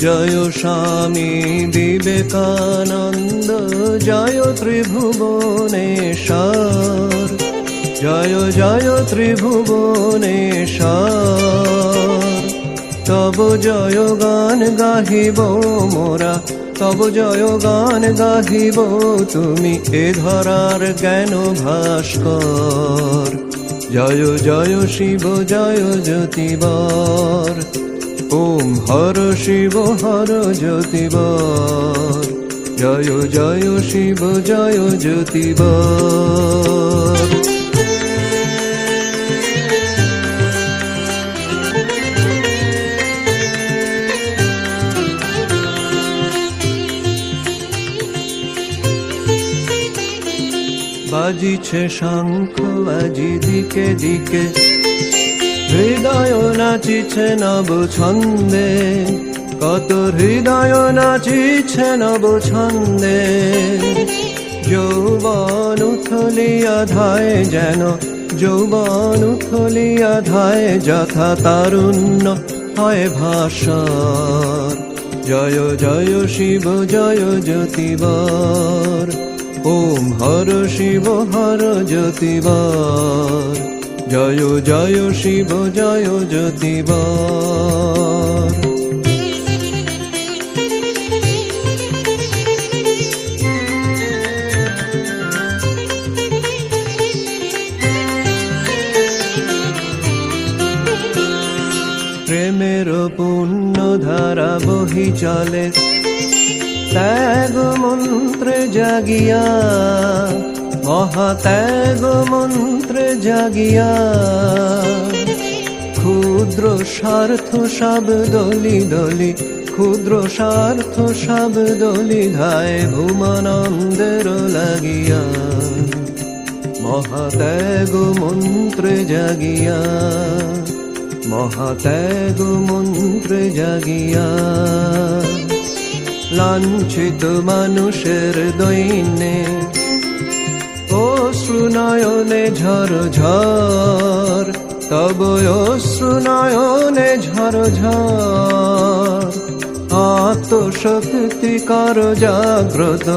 জয় স্বামী বিবেকানন্দ, জয় ত্রিভুবনেশ্বর, জয় জয় ত্রিভুবনেশ্বর। তব জয় গান গাহিব মোরা, তব জয় গান গাহিব, তুমি এ ধরার জ্ঞান ভাস্কর। জয় জয় শিব জয় জ্যোতিবর, ওম হর শিব হর জ্যোতিবর। জয় জয় শিব জয় জ্যোতিবর। বাজিছে শঙ্খ আজি দিকে দিকে, হৃদয় নাচিছে নব ছন্দে, কত হৃদয় নাচিছে নব ছন্দে। যৌবন উথলিয়া ধায় যেন, যৌবন উথলিয়া ধায়, যথা তারুণ্য হয় ভাস্বর। জয় জয় শিব জয় জ্যোতিবর, ওম হর শিব হর জ্যোতিবর। জয় জয় শিব জয় জ্যোতিবর। প্রেমের পুণ্য ধারা বহি চলে, ত্যাগ মন্ত্রে জাগিয়া, মহাত্যাগ মন্ত্রে জাগিয়া। ক্ষুদ্র স্বার্থ সব দলি দলি, ক্ষুদ্র স্বার্থ সব দলি ধায়, ভূমানন্দের লাগিয়া। মহাত্যাগ মন্ত্রে জাগিয়া, মহাত্যাগ মন্ত্রে জাগিয়া। লাঞ্ছিত মানুষের দৈন্যে, অশ্রু নয়নে ঝর ঝর, তব অশ্রু নয়নে ঝর ঝর। আত্মশক্তি কর জাগ্রত,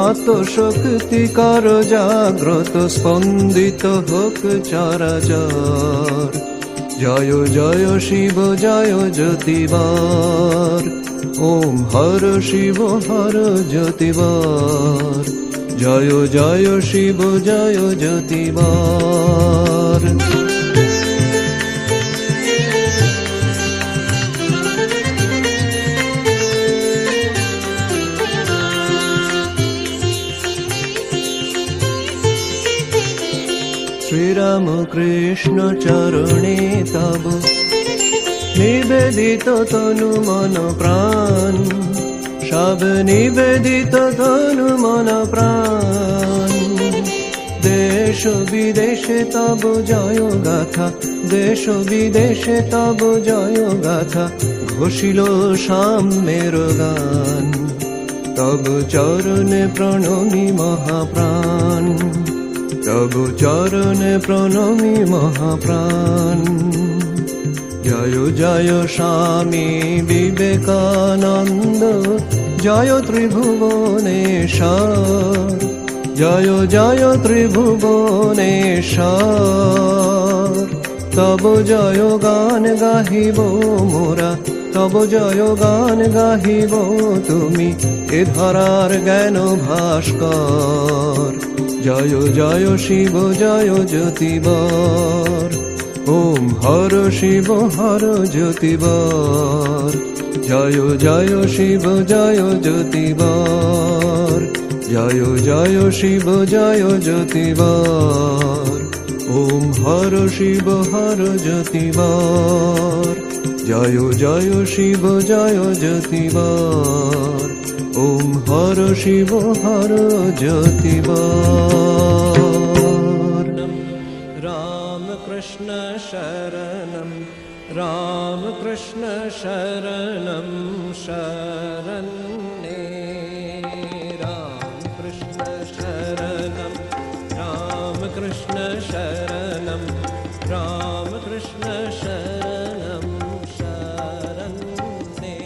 আত্মশক্তি কর জাগ্রত, স্পন্দিত হোক চরাচর। জয় জয় শিব জয় জ্যোতিবর, ওম হর শিব হর জ্যোতিবর। জয় জয় শিব জয় জ্যোতিবর। শ্রীরাম কৃষ্ণ চরণে তব নিবেদিত তনু মন প্রাণ, সব নিবেদিত তনু মন প্রাণ। দেশ বিদেশে তব জয় গাথা, দেশ বিদেশে তব জয় গাথা, ঘোষিল সাম্যের গান। তব চরণে প্রণমি মহাপ্রাণ, তব চরণে প্রণমি মহাপ্রাণ। জয় জয় স্বামী বিবেকানন্দ, জয় ত্রিভুবনেশ্বর, জয় জয় ত্রিভুবনেশ্বর। তব জয় গান গাহিব মোরা, তব জয় গান গাহিব, তুমি এ ধরার জ্ঞান ভাস্কর। জয় জয় শিব জয় জ্যোতিবর, ওম হর শিব হর জ্যোতিবর। জয় জয় শিব জয় জ্যোতিবর, জয় জয় শিব জয় জ্যোতিবর। ওম হর শিব হর জ্যোতিবর, জয় জয় শিব জয় জ্যোতিবর। ওম হর শিব হর জ্যোতিবর। রাম কৃষ্ণ শরণম, রাম কৃষ্ণ শরণম শরণ্যে। রাম কৃষ্ণ শরণম, রাম কৃষ্ণ শরণম, রাম কৃষ্ণ শরণম শরণ্যে।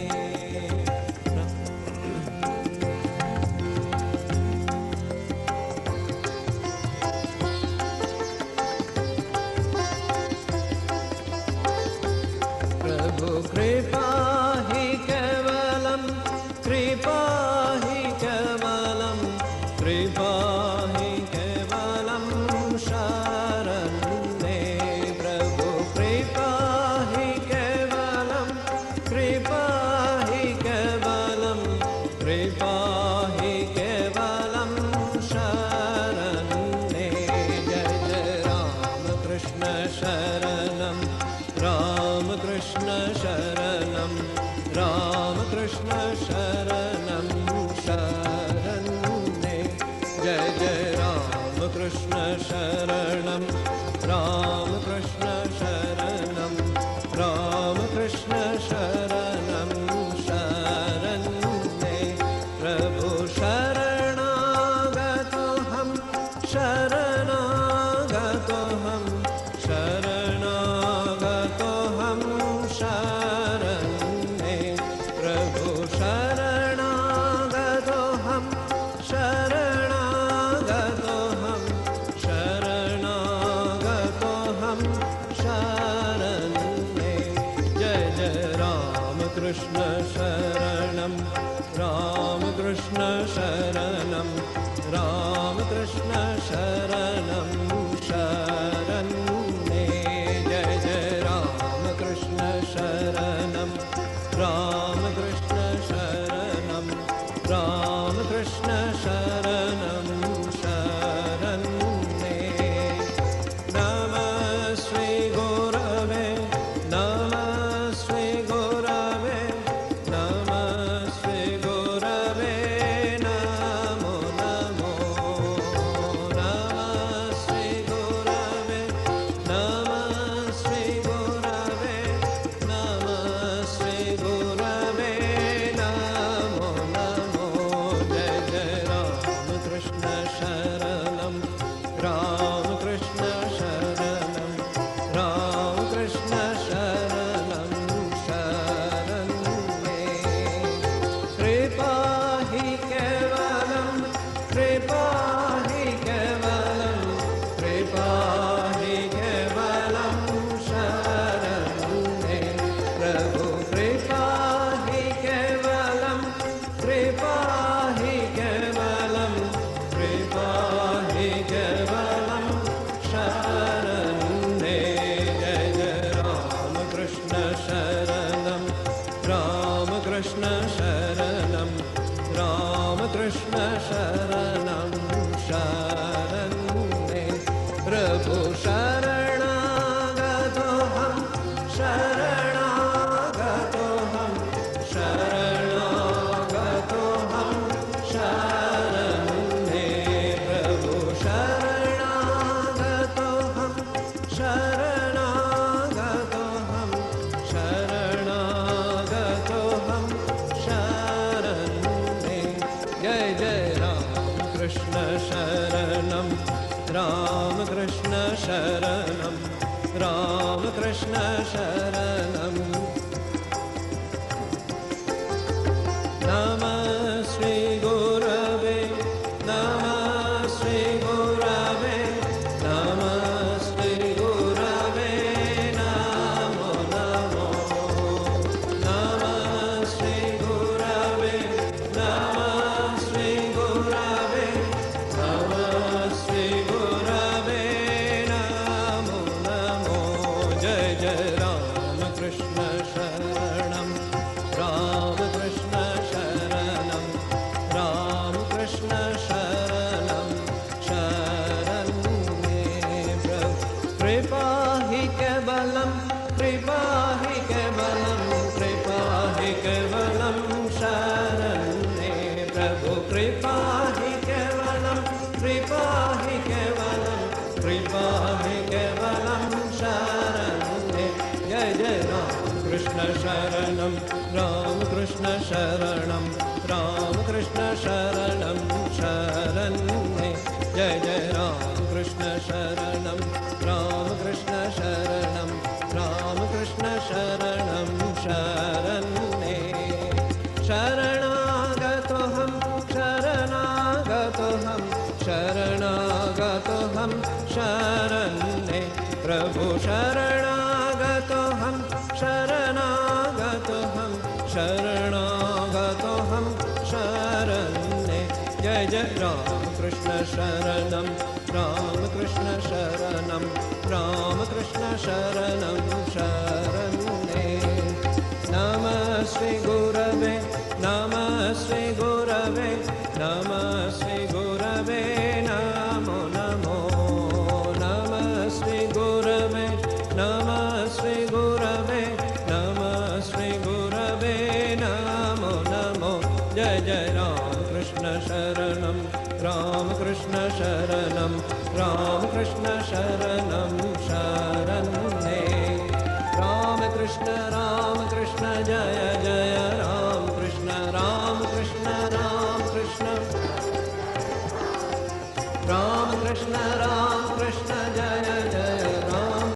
जय जय राम कृष्ण शरणं राम कृष्ण शरणं राम कृष्ण शरणं शरण्ये प्रभु शरणागतोऽहं शरणागतोऽहं शरणागतोऽहं शरण्ये प्रभु शरणागतोऽहं शरणागतोऽहं शरणागतोऽहं शरण्ये जय जय राम कृष्ण शरणं राम कृष्ण शरणं राम कृष्ण शरणं शरण्ये जय जय राम कृष्ण शरणं राम कृष्ण शरणं राम कृष्ण शरणं शरण्ये नमः श्री गुरवे नमः श्री गुरवे नमः श्री गुरवे नमो नमो नमः श्री गुरवे नमः श्री गुरवे नमः श्री गुरवे नमो नमो जय जय राम कृष्ण शरणं राम कृष्ण शरणं राम कृष्ण शरणं शरण्ये कृपा हि केवलं कृपा हि केवलं कृपा हि केवलं शरण्ये प्रभु कृपा हि केवलं कृपा हि केवलं कृपा हि केवलं शरण्ये जय जय राम कृष्ण शरणं राम कृष्ण शरणं राम कृष्ण शरणं शरण्ये प्रभु शरणागतोऽहं शरणागतोऽहं शरणागतोऽहं शरण्ये प्रभु शरणागतोऽहं शरणागतोऽहं शरणागतोऽहं शरण्ये जय जय राम कृष्ण शरणं राम कृष्ण शरणं राम कृष्ण शरणं नमः श्री गुरवे नमः श्री गुरवे नमः श्री गुरवे नमो नमो नमः श्री गुरवे नमः श्री गुरवे नमः श्री गुरवे नमो नमो जय जय राम कृष्ण शरणं राम कृष्ण शरणं राम कृष्ण शरणं शरण्ये प्रभु कृपा हि केवलं कृपा हि केवलं कृपा हि केवलं शरण्ये प्रभु कृपा हि केवलं कृपा हि केवलं कृपा हि केवलं शरण्ये जय जय राम कृष्ण शरणं राम कृष्ण शरणं राम कृष्ण शरणं शरण्ये जय जय राम कृष्ण शरणं राम कृष्ण शरणं राम कृष्ण शरणं शरण्ये शरणागतोऽहं शरणागतोऽहं शरणागतोऽहं शरण्ये प्रभु शरणागतोऽहं शरणागतोऽहं शरणागतोऽहं शरण्ये जय जय राम कृष्ण शरणं राम कृष्ण शरणं राम कृष्ण शरणं शरण्ये नमः श्री गुरवे नमः श्री गुरवे नमः श्री गुरवे नमो नमो नमः श्री गुरवे नमः श्री गुरवे नमः श्री गुरवे नमो नमो जय जय राम कृष्ण शरणं Ram Krishna Krishna Sharanam, Ram Krishna Sharanam.